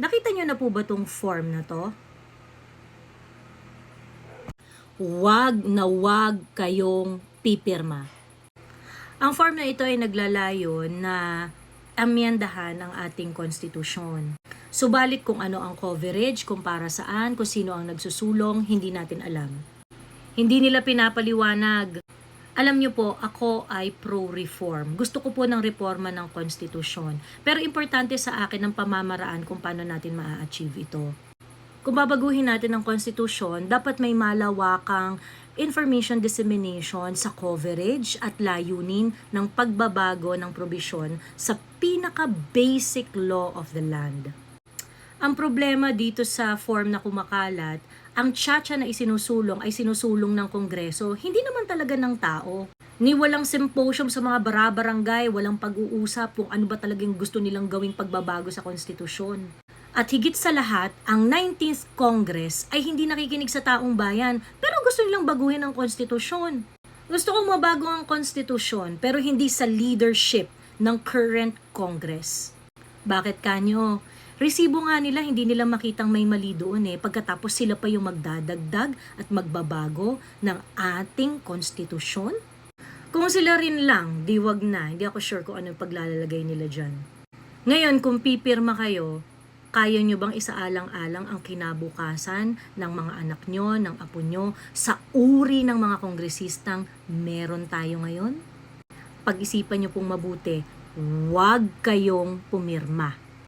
Nakita nyo na po ba tong form na to? Wag kayong pipirma. Ang form na ito ay naglalayon na amyendahan ang ating konstitusyon. Subalit kung ano ang coverage, kung para saan, kung sino ang nagsusulong, hindi natin alam. Hindi nila pinapaliwanag. Alam niyo po, ako ay pro-reform. Gusto ko po ng reforma ng konstitusyon. Pero importante sa akin ang pamamaraan kung paano natin maa-achieve ito. Kung babaguhin natin ang konstitusyon, dapat may malawakang information dissemination sa coverage at layunin ng pagbabago ng probisyon sa pinaka-basic law of the land. Ang problema dito sa form na kumakalat, ang tiyatsa na isinusulong ay sinusulong ng Kongreso, hindi naman talaga ng tao. Ni walang symposium sa mga barabarangay, walang pag-uusap kung ano ba talagang gusto nilang gawing pagbabago sa konstitusyon. At higit sa lahat, ang 19th Congress ay hindi nakikinig sa taong bayan, pero gusto nilang baguhin ang konstitusyon. Gusto kong mabago ang konstitusyon, pero hindi sa leadership ng current Congress. Bakit kanyo? Resibo nga nila, hindi nila makitang may mali doon pagkatapos sila pa yung magdadagdag at magbabago ng ating konstitusyon. Kung sila rin lang, di wag na, hindi ako sure kung ano paglalagay nila dyan. Ngayon, kung pipirma kayo, kaya nyo bang isaalang-alang ang kinabukasan ng mga anak nyo, ng apo nyo, sa uri ng mga kongresistang meron tayo ngayon? Pag-isipan nyo pong mabuti, huwag kayong pumirma.